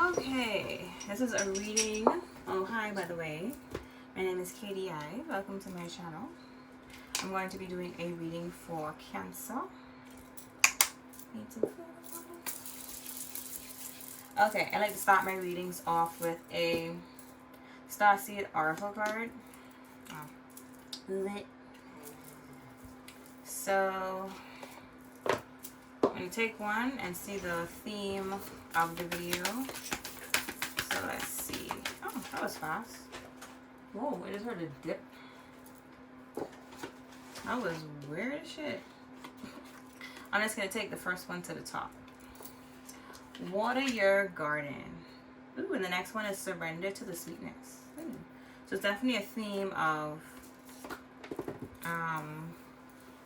Okay, this is a reading. Oh, hi, by the way. My name is Katie I. Welcome to my channel. I'm going to be doing a reading for Cancer. Okay, I like to start my readings off with a Starseed Oracle card. Lit. So, I'm going to take one and see the theme of the video. So, let's see. Oh, that was fast. Whoa, I just heard a dip. That was weird as shit. I'm just going to take the first one to the top. Water your garden. Ooh, and the next one is surrender to the sweetness. Ooh. So it's definitely a theme of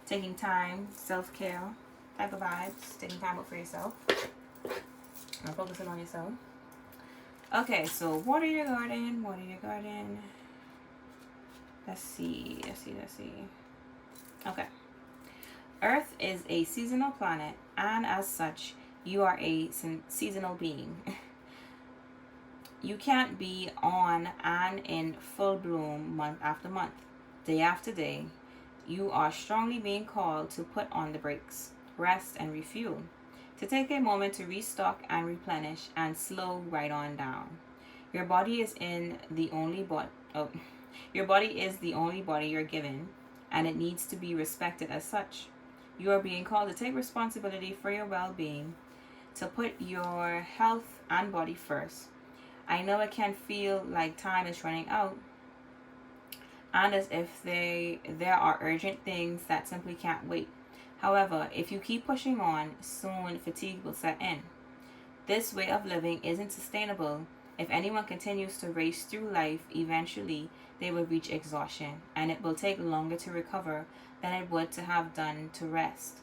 taking time, self-care type of vibes, taking time out for yourself and focusing on yourself. Okay, so water your garden, water your garden. Let's see. Okay. Earth is a seasonal planet, and as such, you are a seasonal being. You can't be on and in full bloom month after month, day after day. You are strongly being called to put on the brakes, rest and refuel, to take a moment to restock and replenish and slow right on down. Your body is the only body you're given, and it needs to be respected as such. You are being called to take responsibility for your well-being, to put your health and body first. I know it can feel like time is running out, and as if there are urgent things that simply can't wait. However, if you keep pushing on, soon fatigue will set in. This way of living isn't sustainable. If anyone continues to race through life, eventually they will reach exhaustion, and it will take longer to recover than it would to have done to rest.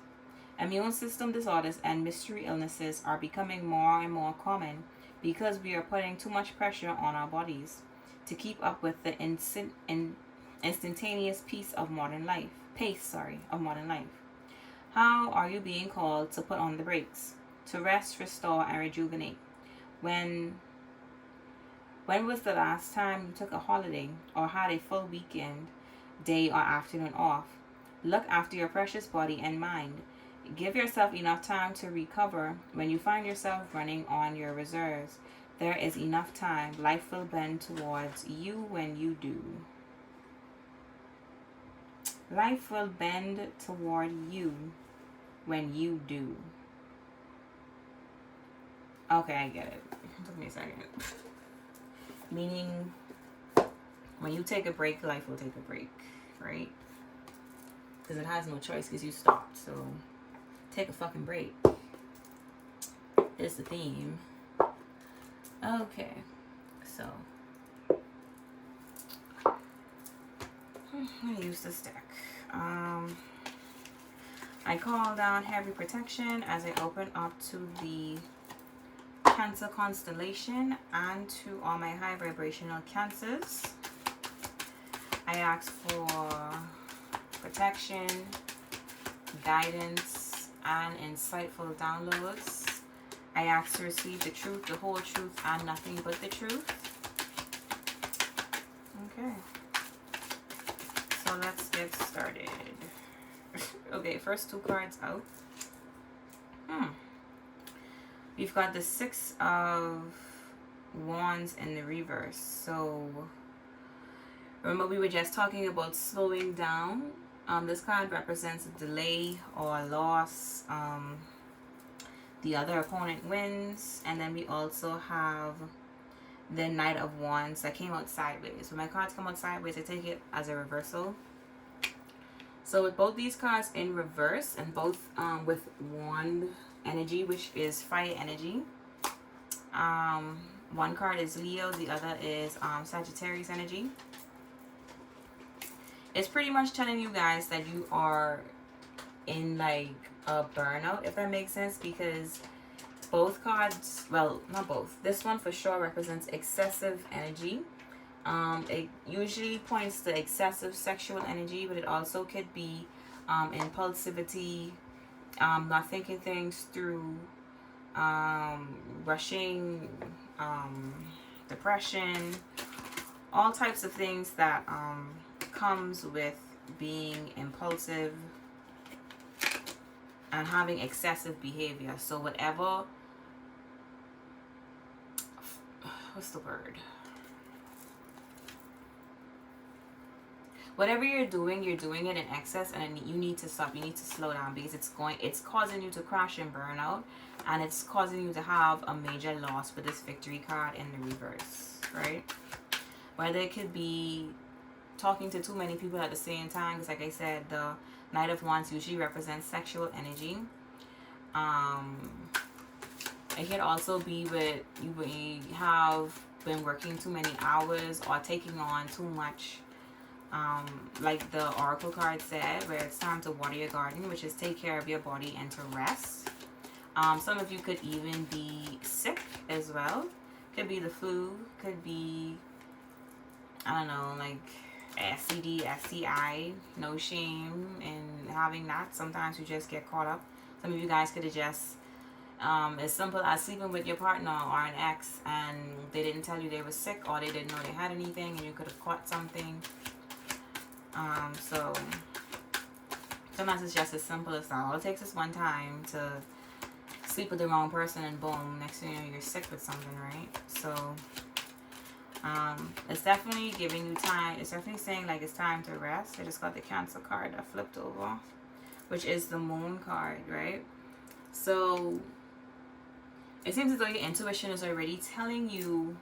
Immune system disorders and mystery illnesses are becoming more and more common because we are putting too much pressure on our bodies to keep up with the instantaneous pace of modern life. How are you being called to put on the brakes, to rest, restore, and rejuvenate? When was the last time you took a holiday or had a full weekend, day, or afternoon off? Look after your precious body and mind. Give yourself enough time to recover. When you find yourself running on your reserves, there is enough time. Life will bend towards you when you do. Life will bend toward you when you do. Okay, I get it. It took me a second. Meaning, when you take a break, life will take a break, right? Because it has no choice because you stopped. So, take a fucking break. Is the theme. Okay, so I'm gonna use this deck. I call down heavy protection as I open up to the Cancer constellation and to all my high vibrational Cancers. I ask for protection, guidance, and insightful downloads. I ask to receive the truth, the whole truth, and nothing but the truth. Okay. So let's get started. Okay, first two cards out. We've got the Six of Wands in the reverse. So remember we were just talking about slowing down. This card represents a delay or a loss. The other opponent wins. And then we also have the Knight of Wands that came out sideways. When my cards come out sideways, I take it as a reversal. So with both these cards in reverse and both with wand energy, which is fire energy. One card is Leo, the other is Sagittarius energy. It's pretty much telling you guys that you are in like a burnout, if that makes sense, because both cards, well, not both, this one for sure represents excessive energy. It usually points to excessive sexual energy, but it also could be impulsivity, not thinking things through, rushing, depression, all types of things that comes with being impulsive and having excessive behavior. So whatever, what's the word? Whatever you're doing it in excess, and you need to stop. You need to slow down, because it's causing you to crash and burn out, and it's causing you to have a major loss with this Victory card in the reverse, right? Whether it could be talking to too many people at the same time, because like I said, the Knight of Wands usually represents sexual energy. It could also be with you have been working too many hours or taking on too much. Like the Oracle card said, where it's time to water your garden, which is take care of your body and to rest. Some of you could even be sick as well. Could be the flu, could be, I don't know, like STD, STI. No shame in having that. Sometimes you just get caught up. Some of you guys could have just, as simple as sleeping with your partner or an ex, and they didn't tell you they were sick, or they didn't know they had anything, and you could have caught something. So sometimes it's just as simple as that. All it takes is one time to sleep with the wrong person, and boom, next thing you know, you're sick with something, right? So it's definitely giving you time. It's definitely saying like it's time to rest. I just got the Cancer card that flipped over, which is the Moon card, right? So it seems as though your intuition is already telling you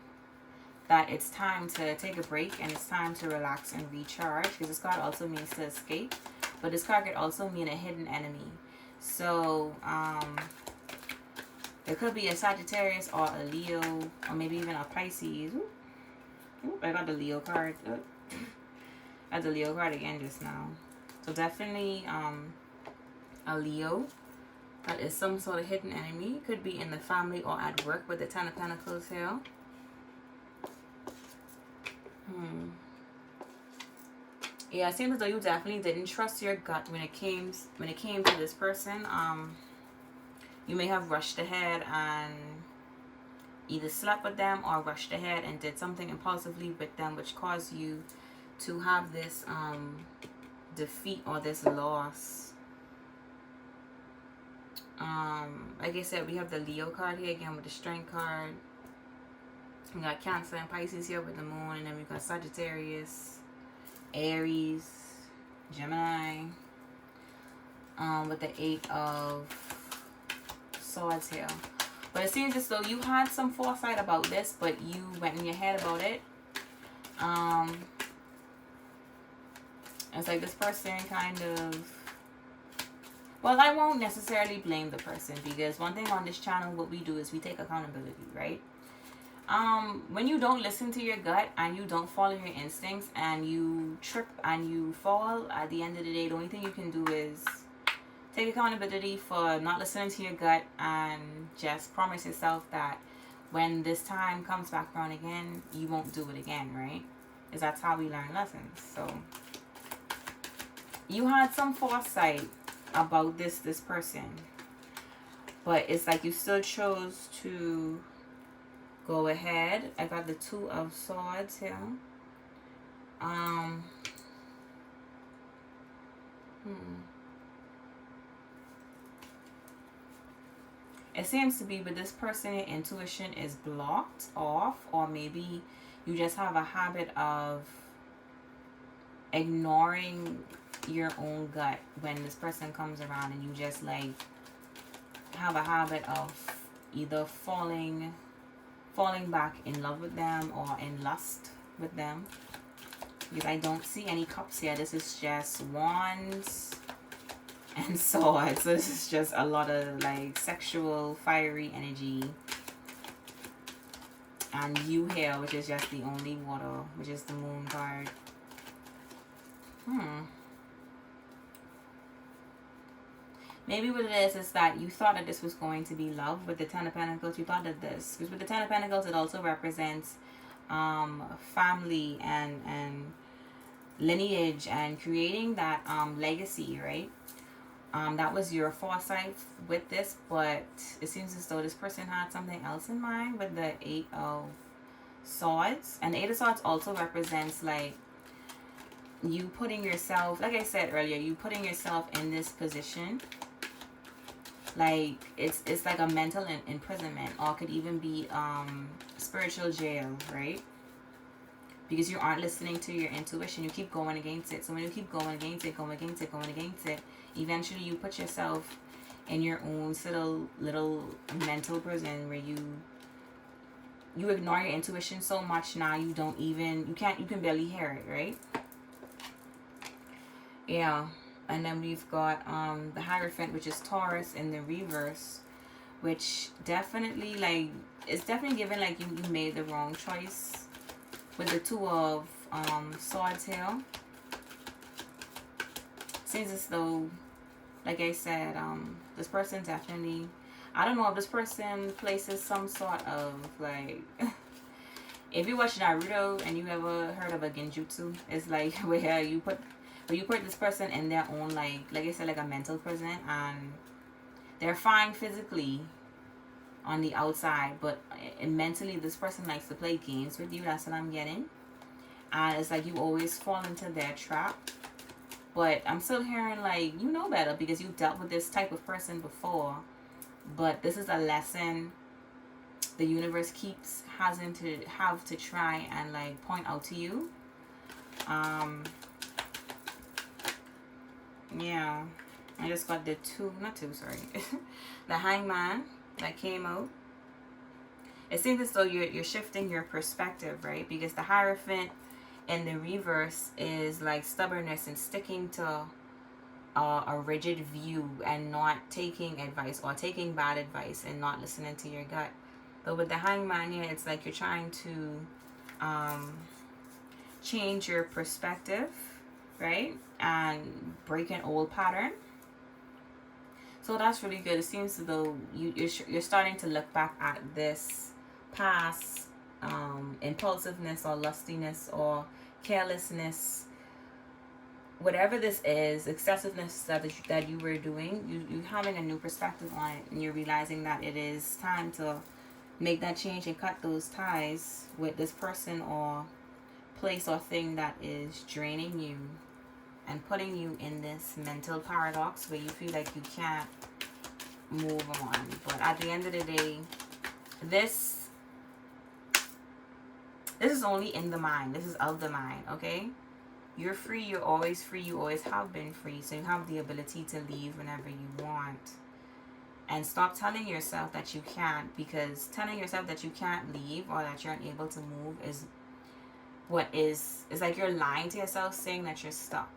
that it's time to take a break and it's time to relax and recharge, because this card also means to escape, but this card could also mean a hidden enemy. So there could be a Sagittarius or a Leo, or maybe even a Pisces. Ooh, I got the Leo card. I got the Leo card again just now. So definitely a Leo. That is some sort of hidden enemy. Could be in the family or at work with the Ten of Pentacles here. Yeah, it seems as though you definitely didn't trust your gut when it came to this person. You may have rushed ahead and either slept with them or rushed ahead and did something impulsively with them, which caused you to have this defeat or this loss. Like I said, we have the Leo card here again with the Strength card. We got Cancer and Pisces here with the Moon, and then we got Sagittarius, Aries, Gemini, with the 8 of Swords here. But it seems as though you had some foresight about this, but you went in your head about it. It's like this person kind of, well, I won't necessarily blame the person, because one thing on this channel, what we do is we take accountability, right? When you don't listen to your gut and you don't follow your instincts and you trip and you fall, at the end of the day, the only thing you can do is take accountability for not listening to your gut, and just promise yourself that when this time comes back around again, you won't do it again, right? Because that's how we learn lessons. So you had some foresight about this person, but it's like you still chose to go ahead. I got the 2 of Swords here. It seems to be with this person, your intuition is blocked off, or maybe you just have a habit of ignoring your own gut when this person comes around, and you just like have a habit of either falling back in love with them or in lust with them. Because I don't see any cups here. This is just wands and swords. So this is just a lot of like sexual, fiery energy. And you here, which is just the only water, which is the Moon card. Maybe what it is that you thought that this was going to be love with the Ten of Pentacles. You thought that this, because with the Ten of Pentacles, it also represents family and lineage and creating that legacy, right? That was your foresight with this, but it seems as though this person had something else in mind with the Eight of Swords. And the Eight of Swords also represents like you putting yourself, like I said earlier, you putting yourself in this position. Like it's like a mental imprisonment, or it could even be spiritual jail, right? Because you aren't listening to your intuition. You keep going against it. So when you keep going against it, eventually you put yourself in your own little mental prison where you ignore your intuition so much now you can barely hear it, right? Yeah. And then we've got the Hierophant, which is Taurus in the reverse, which definitely like it's definitely given like you made the wrong choice with the Two of Swords here. Seems as though, like I said, this person definitely, I don't know if this person places some sort of like if you watch Naruto and you ever heard of a genjutsu, it's like where you put this person in their own like I said, like a mental prison, and they're fine physically on the outside, but mentally this person likes to play games with you. That's what I'm getting. And it's like you always fall into their trap. But I'm still hearing like you know better because you've dealt with this type of person before. But this is a lesson the universe keeps having to try and like point out to you. Yeah, I just got the the Hangman that came out. It seems as though you're shifting your perspective, right? Because the Hierophant in the reverse is like stubbornness and sticking to a rigid view and not taking advice, or taking bad advice and not listening to your gut. But with the Hangman here, it's like you're trying to change your perspective, right? And break an old pattern. So that's really good. It seems as though you're starting to look back at this past impulsiveness or lustiness or carelessness, whatever this is, excessiveness that you were doing. You having a new perspective on it, and you're realizing that it is time to make that change and cut those ties with this person or place or thing that is draining you and putting you in this mental paradox where you feel like you can't move on. But at the end of the day, this is only in the mind. This is of the mind, okay? You're free. You're always free. You always have been free. So you have the ability to leave whenever you want. And stop telling yourself that you can't, because telling yourself that you can't leave or that you're unable to move is it's like you're lying to yourself, saying that you're stuck.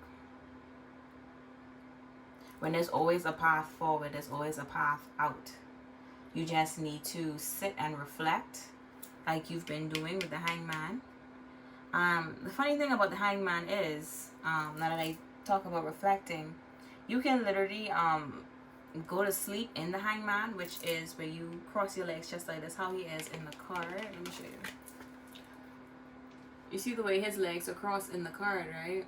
When there's always a path forward, there's always a path out. You just need to sit and reflect like you've been doing with the Hangman. The funny thing about the Hangman is, now that I talk about reflecting, you can literally go to sleep in the Hangman, which is where you cross your legs just like this, how he is in the card. Let me show you. You see the way his legs are crossed in the card, right?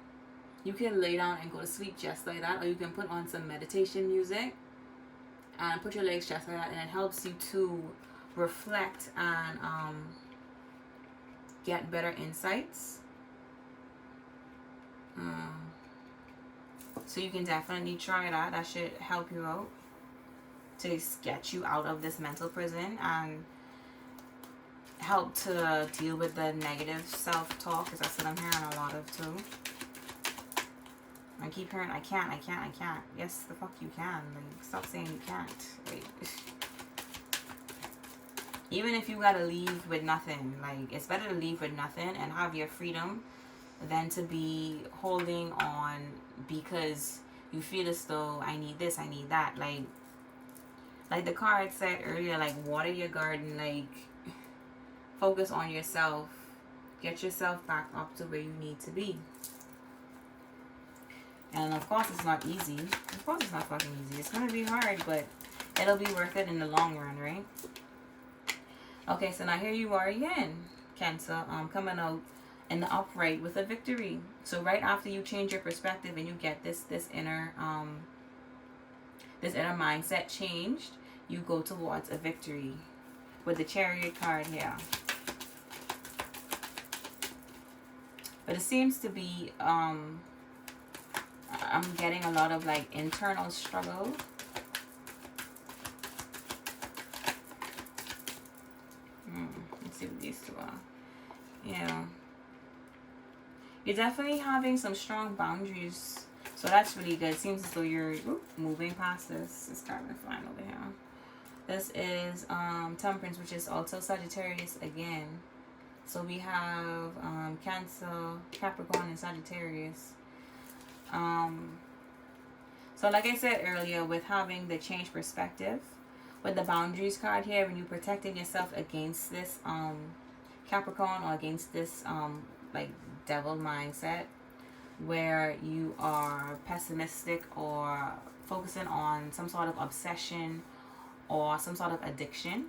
You can lay down and go to sleep just like that, or you can put on some meditation music and put your legs just like that, and it helps you to reflect and get better insights. So you can definitely try that. That should help you out to get you out of this mental prison and help to deal with the negative self-talk, because that's what I'm hearing a lot of too. I keep hearing, I can't. Yes, the fuck you can. Like, stop saying you can't. Like, even if you gotta leave with nothing, like, it's better to leave with nothing and have your freedom than to be holding on because you feel as though I need this, I need that. Like the card said earlier, like, water your garden, like, focus on yourself. Get yourself back up to where you need to be. And of course it's not easy. Of course it's not fucking easy. It's gonna be hard, but it'll be worth it in the long run, right? Okay, so now here you are again, Cancer, coming out in the upright with a victory. So right after you change your perspective and you get this inner this inner mindset changed, you go towards a victory. With the Chariot card here. But it seems to be, I'm getting a lot of like internal struggle. Let's see what these two are. Yeah. You're definitely having some strong boundaries. So that's really good. It seems as though you're moving past this. This card is flying over here. This is Temperance, which is also Sagittarius again. So we have Cancer, Capricorn, and Sagittarius. So like I said earlier, with having the change perspective, with the boundaries card here, when you're protecting yourself against this Capricorn, or against this like devil mindset, where you are pessimistic or focusing on some sort of obsession or some sort of addiction.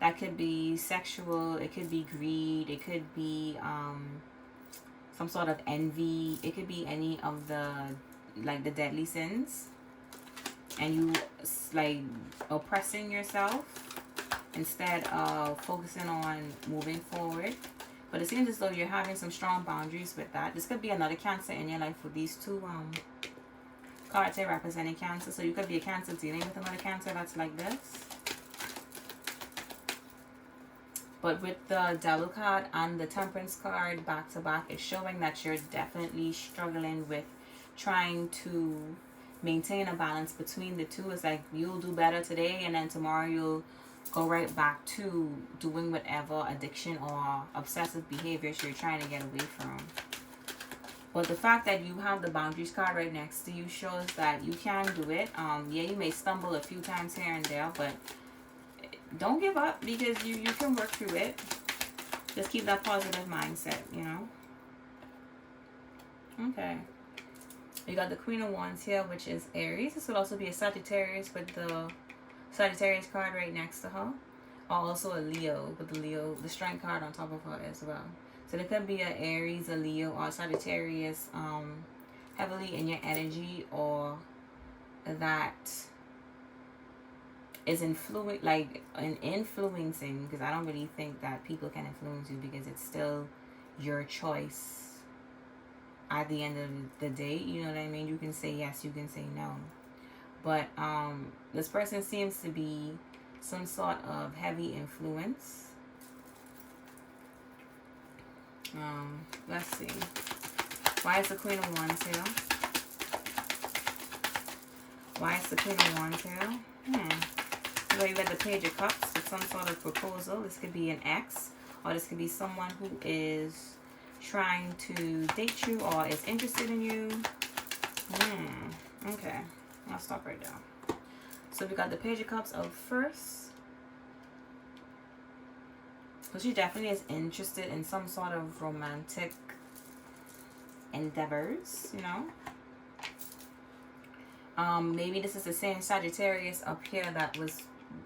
That could be sexual, it could be greed, it could be some sort of envy, it could be any of the like the deadly sins, and you like oppressing yourself instead of focusing on moving forward. But it seems as though you're having some strong boundaries with that. This could be another Cancer in your life with these two cards here representing Cancer. So you could be a Cancer dealing with another Cancer that's like this. But with the Devil card and the Temperance card back to back, it's showing that you're definitely struggling with trying to maintain a balance between the two. It's like you'll do better today, and then tomorrow you'll go right back to doing whatever addiction or obsessive behaviors you're trying to get away from. But the fact that you have the boundaries card right next to you shows that you can do it. Yeah, you may stumble a few times here and there, but don't give up, because you can work through it. Just keep that positive mindset, you know. Okay. You got the Queen of Wands here, which is Aries. This would also be a Sagittarius with the Sagittarius card right next to her. Or also a Leo with the Strength card on top of her as well. So there could be an Aries, a Leo, or a Sagittarius heavily in your energy, or that is influencing, because I don't really think that people can influence you, because it's still your choice at the end of the day. You know what I mean? You can say yes, you can say no. But this person seems to be some sort of heavy influence. Let's see. Why is the Queen of Wands here? Why is the Queen of Wands here? So you got the Page of Cups with some sort of proposal. This could be an ex, or this could be someone who is trying to date you or is interested in you. Okay, I'll stop right there. So we got the Page of Cups out first. So she definitely is interested in some sort of romantic endeavors, you know. Maybe this is the same Sagittarius up here that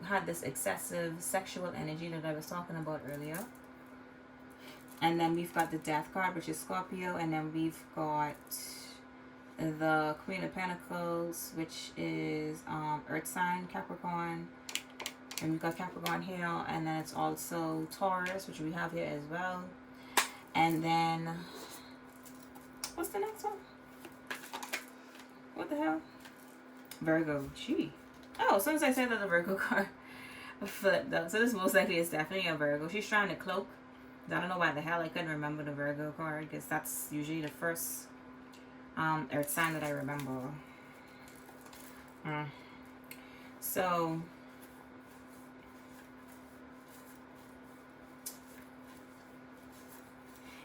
had this excessive sexual energy that I was talking about earlier. And then we've got the Death card, which is Scorpio, and then we've got the Queen of Pentacles, which is Earth sign, Capricorn. And we've got Capricorn here, and then it's also Taurus, which we have here as well. And then, what's the next one? What the hell? Virgo. Gee. Oh, as soon as I said that, the Virgo card flipped up. So this most likely is definitely a Virgo. She's trying to cloak. I don't know why the hell I couldn't remember the Virgo card, because that's usually the first earth sign that I remember. So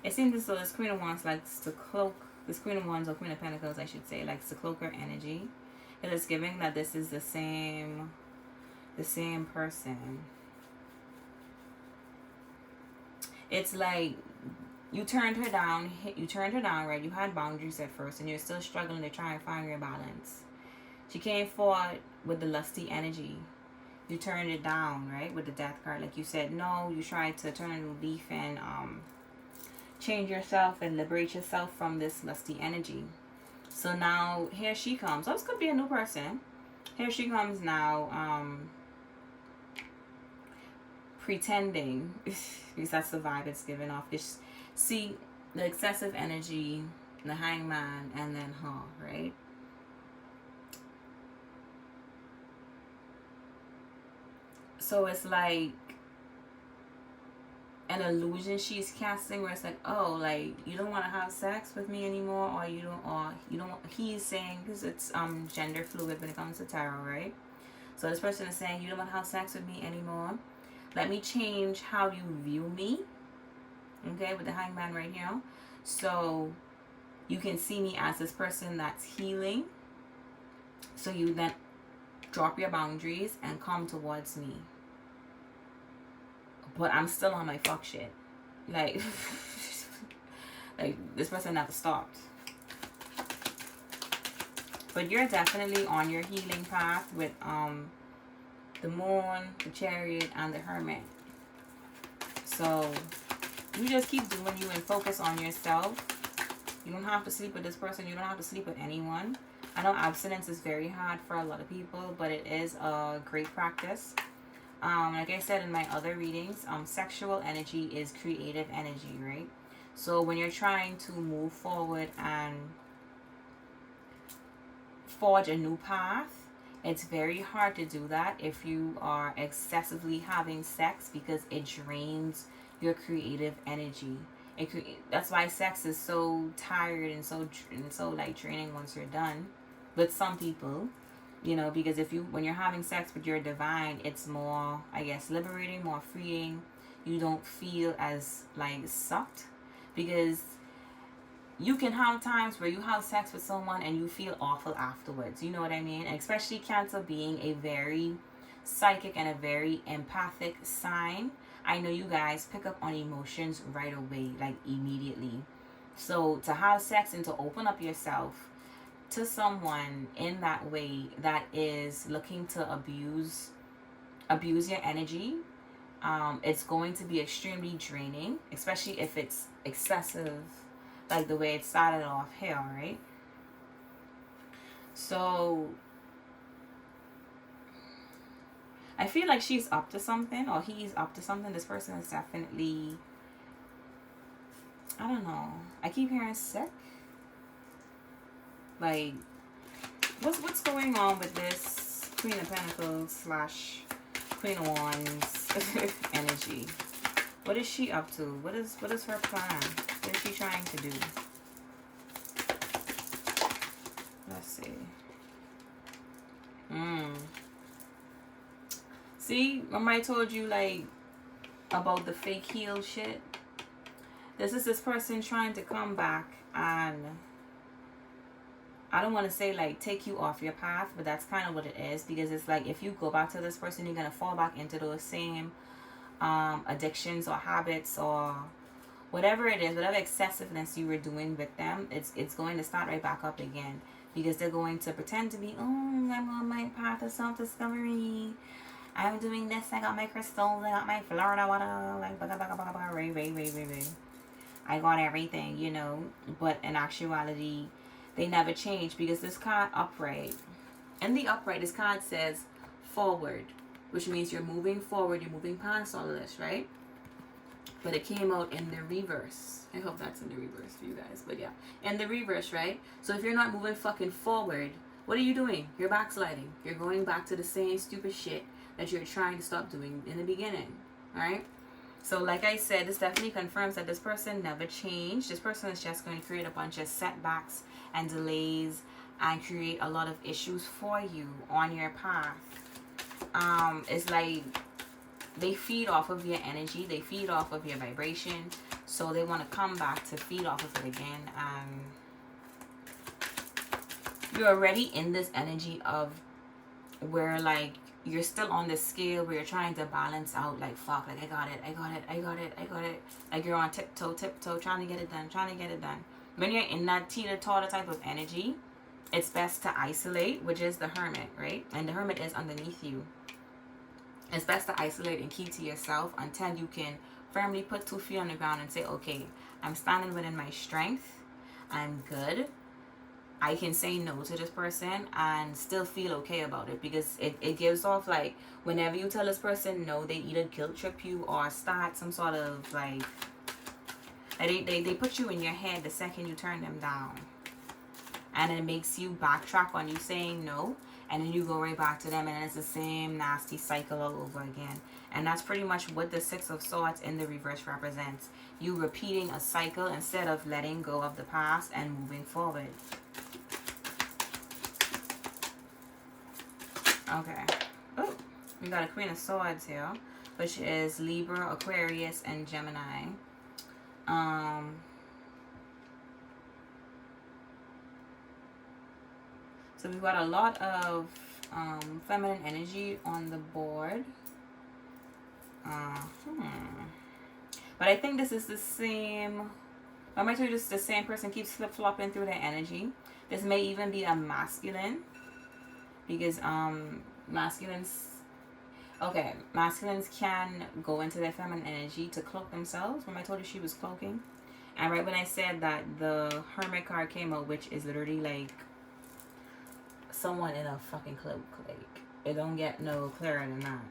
it seems as though this Queen of Wands likes to cloak, this Queen of Wands, or Queen of Pentacles I should say, likes to cloak her energy. It is giving that this is the same person. It's like you turned her down, right? You had boundaries at first, and you're still struggling to try and find your balance. She came forward with the lusty energy. You turned it down, right? With the Death card. Like you said, no, you tried to turn a new leaf and change yourself and liberate yourself from this lusty energy. So now here she comes. So this could be a new person. Here she comes now, pretending, because that's the vibe it's giving off. Just see the excessive energy, the hangman, and then her, right? So it's like an illusion she's casting where it's like, oh, like you don't want to have sex with me anymore, or you don't he's saying, because it's gender fluid when it comes to tarot, right? So this person is saying, you don't want to have sex with me anymore. Let me change how you view me. Okay, with the hangman right here. So you can see me as this person that's healing. So you then drop your boundaries and come towards me. But I'm still on my fuck shit. Like, like this person never stopped. But you're definitely on your healing path with the moon, the chariot, and the hermit. So you just keep doing you and focus on yourself. You don't have to sleep with this person. You don't have to sleep with anyone. I know abstinence is very hard for a lot of people, but it is a great practice. Like I said in my other readings, sexual energy is creative energy, right? So when you're trying to move forward and forge a new path, it's very hard to do that if you are excessively having sex, because it drains your creative energy. That's why sex is so tired and so like draining once you're done. With some people, you know, because when you're having sex with your divine, it's more, I guess, liberating, more freeing. You don't feel as like sucked, because you can have times where you have sex with someone and you feel awful afterwards. You know what I mean? And especially Cancer being a very psychic and a very empathic sign. I know you guys pick up on emotions right away, like immediately. So to have sex and to open up yourself to someone in that way that is looking to abuse your energy, it's going to be extremely draining, especially if it's excessive, like the way it started off here, right? So I feel like she's up to something, or he's up to something. This person is definitely, I don't know, I keep hearing sick. Like, what's going on with this Queen of Pentacles / Queen of Wands energy? What is she up to? What is her plan? What is she trying to do? Let's see. See, remember I told you like about the fake heal shit? This is this person trying to come back and, I don't want to say like take you off your path, but that's kind of what it is, because it's like if you go back to this person, you're going to fall back into those same addictions or habits or whatever it is, whatever excessiveness you were doing with them. It's going to start right back up again, because they're going to pretend to be, oh, I'm on my path of self-discovery, I'm doing this, I got my crystals, I got my Florida water, like ray. I got everything, you know. But in actuality, they never change, because this card upright. In the upright, this card says forward, which means you're moving forward, you're moving past all of this, right? But it came out in the reverse. I hope that's in the reverse for you guys. But yeah, in the reverse, right? So if you're not moving fucking forward, what are you doing? You're backsliding. You're going back to the same stupid shit that you're trying to stop doing in the beginning, alright? So like I said, this definitely confirms that this person never changed. This person is just going to create a bunch of setbacks and delays and create a lot of issues for you on your path. It's like they feed off of your energy, they feed off of your vibration, so they want to come back to feed off of it again. And you're already in this energy of where like you're still on this scale where you're trying to balance out, like, fuck, like I got it, like you're on tiptoe, trying to get it done. When you're in that teeter-totter type of energy, it's best to isolate, which is the Hermit, right? And the Hermit is underneath you. It's best to isolate and keep to yourself until you can firmly put 2 feet on the ground and say, okay, I'm standing within my strength, I'm good, I can say no to this person and still feel okay about it, because it gives off like whenever you tell this person no, they either guilt trip you or start some sort of like they put you in your head the second you turn them down, and it makes you backtrack on you saying no, and then you go right back to them, and it's the same nasty cycle all over again. And that's pretty much what the Six of Swords in the reverse represents. You repeating a cycle instead of letting go of the past and moving forward. Okay. Oh, we got a Queen of Swords here, which is Libra, Aquarius, and Gemini. So we've got a lot of feminine energy on the board. But I think this is the same. I might tell you, just the same person keeps flip-flopping through their energy. This may even be a masculine, because masculines can go into their feminine energy to cloak themselves. When I told you she was cloaking, and right when I said that, the Hermit card came out, which is literally like someone in a fucking cloak. Like, it don't get no clearer than that.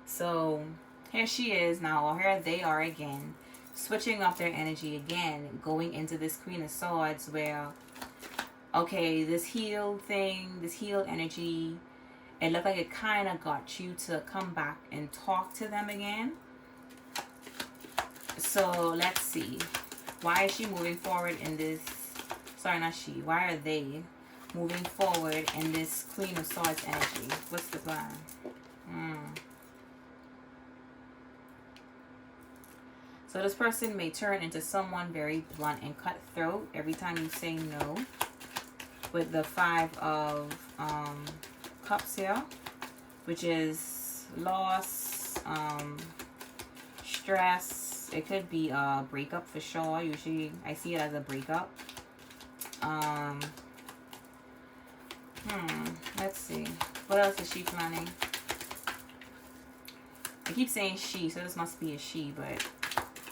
So here she is now, or here they are again, switching up their energy again, going into this Queen of Swords, where okay, this healed thing, this healed energy, it looked like it kind of got you to come back and talk to them again. So let's see, why is she moving forward in this, sorry, not she, why are they moving forward in this Queen of Swords energy? What's the plan? So this person may turn into someone very blunt and cutthroat every time you say no, with the Five of Cups here, which is loss, stress. It could be a breakup for sure. Usually I see it as a breakup. Let's see. What else is she planning? I keep saying she, so this must be a she, but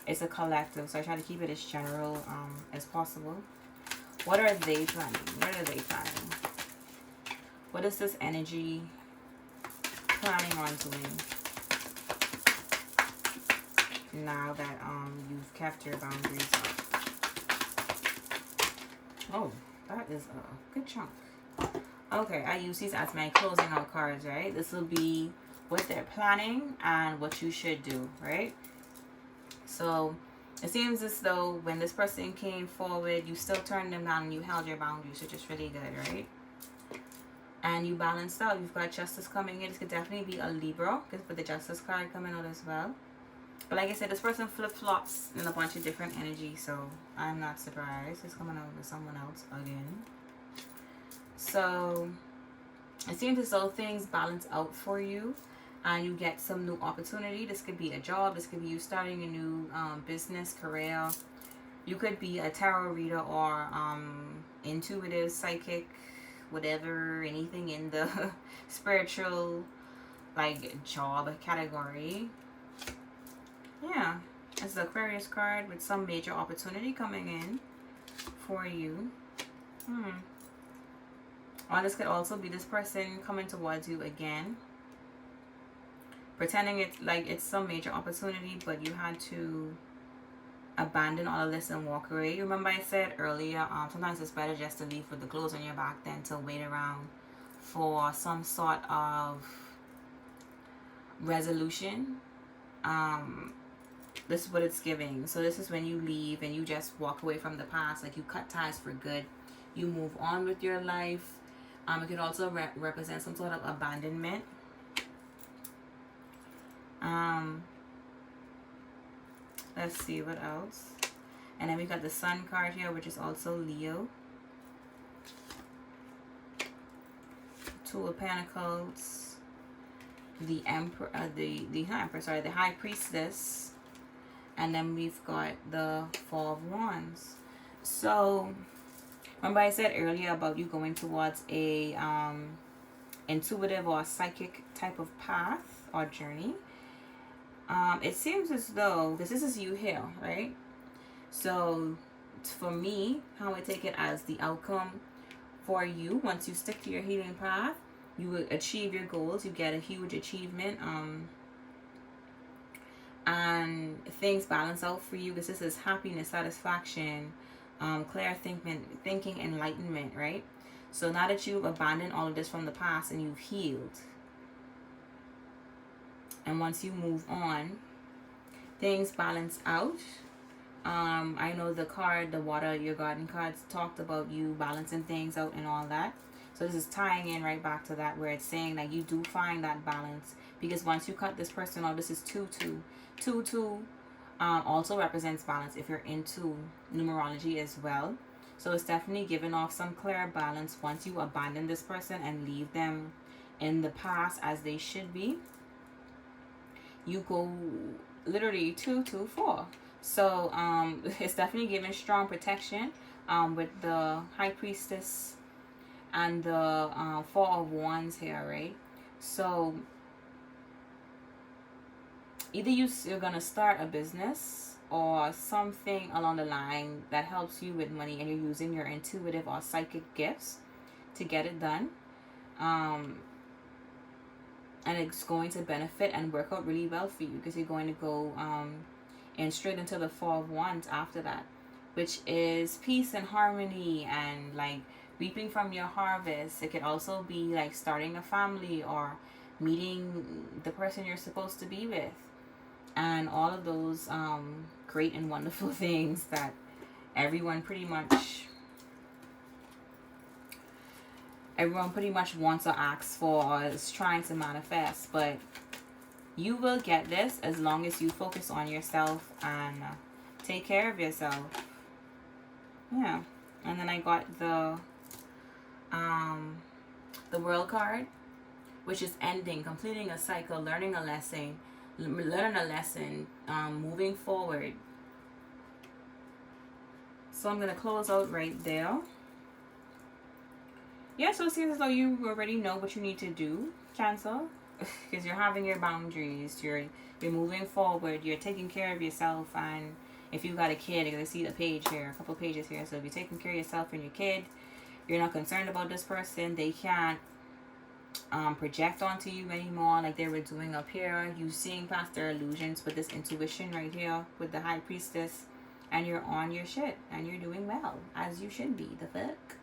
it's a collective, so I try to keep it as general as possible. What are they planning? What are they planning? What is this energy planning on doing now that you've kept your boundaries up? Oh, that is a good chunk. Okay, I use these as my closing out cards, right? This will be what they're planning and what you should do, right? So it seems as though when this person came forward, you still turned them down and you held your boundaries, which is really good, right? And you balanced out. You've got Justice coming in. This could definitely be a Libra, because with the Justice card coming out as well. But like I said, this person flip-flops in a bunch of different energies, so I'm not surprised. It's coming out with someone else again. So it seems as though things balance out for you and you get some new opportunity. This could be a job. This could be you starting a new business, career. You could be a tarot reader or intuitive, psychic, whatever, anything in the spiritual, like, job category. Yeah, it's the Aquarius card with some major opportunity coming in for you. Or this could also be this person coming towards you again, pretending it's like it's some major opportunity, but you had to abandon all of this and walk away. Remember I said earlier, sometimes it's better just to leave with the clothes on your back than to wait around for some sort of resolution. This is what it's giving. So this is when you leave and you just walk away from the past, like you cut ties for good. You move on with your life. It could also represent some sort of abandonment. Let's see what else. And then we got the Sun card here, which is also Leo. Two of Pentacles. The Emperor, the High Priestess. And then we've got the Four of Wands. So remember I said earlier about you going towards a intuitive or psychic type of path or journey. It seems as though, because this is you here, right? So for me, how I take it as the outcome for you, once you stick to your healing path, you will achieve your goals. You get a huge achievement. And things balance out for you, because this is happiness, satisfaction, clear thinking, enlightenment, right? So now that you've abandoned all of this from the past and you've healed, and once you move on, things balance out. I know the card, the water your garden cards, talked about you balancing things out and all that. So this is tying in right back to that, where it's saying that you do find that balance, because once you cut this person off, this is 2-2. 2-2 also represents balance if you're into numerology as well. So it's definitely giving off some clear balance once you abandon this person and leave them in the past as they should be. You go literally 2-2-4. So it's definitely giving strong protection with the High Priestess and the Four of Wands here, right? So either you're gonna start a business or something along the line that helps you with money, and you're using your intuitive or psychic gifts to get it done. And it's going to benefit and work out really well for you, because you're going to go and straight into the Four of Wands after that, which is peace and harmony and like reaping from your harvest. It could also be like starting a family or meeting the person you're supposed to be with, and all of those great and wonderful things that everyone pretty much wants or asks for or is trying to manifest. But you will get this as long as you focus on yourself and take care of yourself. Yeah. And then I got the World card, which is ending, completing a cycle, learning a lesson, moving forward. So I'm going to close out right there. Yeah, so it seems as though you already know what you need to do, Cancer, because you're having your boundaries, you're moving forward, you're taking care of yourself. And if you've got a kid, you're going to see the page here, a couple pages here. So if you're taking care of yourself and your kid, you're not concerned about this person. They can't project onto you anymore like they were doing up here. You seeing past their illusions with this intuition right here with the High Priestess, and you're on your shit and you're doing well, as you should be. The fuck.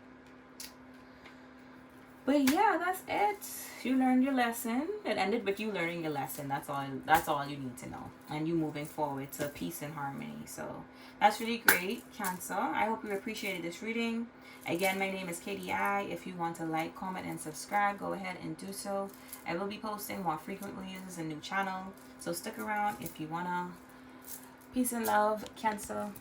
But yeah, that's it. You learned your lesson. It ended with you learning your lesson. That's all you need to know. And you moving forward to peace and harmony. So that's really great, Cancer. I hope you appreciated this reading. Again, my name is Katie I. If you want to like, comment, and subscribe, go ahead and do so. I will be posting more frequently. This is a new channel, so stick around if you wanna. Peace and love, Cancer.